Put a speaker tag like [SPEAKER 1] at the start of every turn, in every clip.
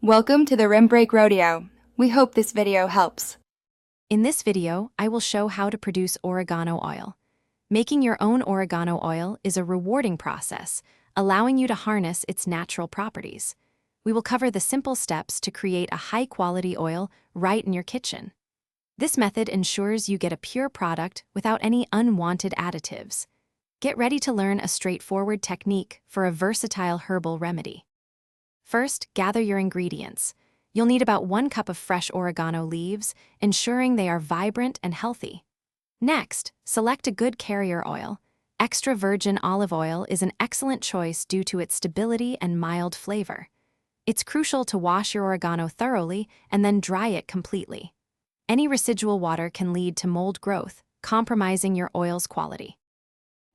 [SPEAKER 1] Welcome to the Rim Break Rodeo. We hope this video helps.
[SPEAKER 2] In this video, I will show how to produce oregano oil. Making your own oregano oil is a rewarding process, allowing you to harness its natural properties. We will cover the simple steps to create a high-quality oil right in your kitchen. This method ensures you get a pure product without any unwanted additives. Get ready to learn a straightforward technique for a versatile herbal remedy. First, gather your ingredients. You'll need about 1 cup of fresh oregano leaves, ensuring they are vibrant and healthy. Next, select a good carrier oil. Extra virgin olive oil is an excellent choice due to its stability and mild flavor. It's crucial to wash your oregano thoroughly and then dry it completely. Any residual water can lead to mold growth, compromising your oil's quality.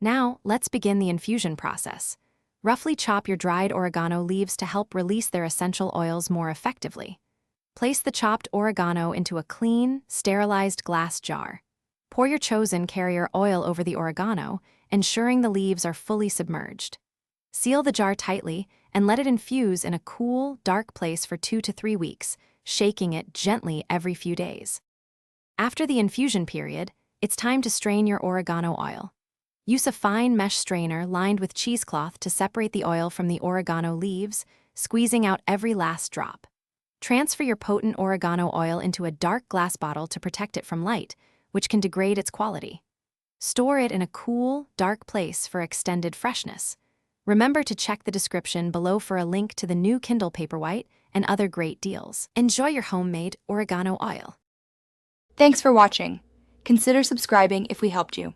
[SPEAKER 2] Now, let's begin the infusion process. Roughly chop your dried oregano leaves to help release their essential oils more effectively. Place the chopped oregano into a clean, sterilized glass jar. Pour your chosen carrier oil over the oregano, ensuring the leaves are fully submerged. Seal the jar tightly and let it infuse in a cool, dark place for 2 to 3 weeks, shaking it gently every few days. After the infusion period, it's time to strain your oregano oil. Use a fine mesh strainer lined with cheesecloth to separate the oil from the oregano leaves, squeezing out every last drop. Transfer your potent oregano oil into a dark glass bottle to protect it from light, which can degrade its quality. Store it in a cool, dark place for extended freshness. Remember to check the description below for a link to the new Kindle Paperwhite and other great deals. Enjoy your homemade oregano oil.
[SPEAKER 1] Thanks for watching. Consider subscribing if we helped you.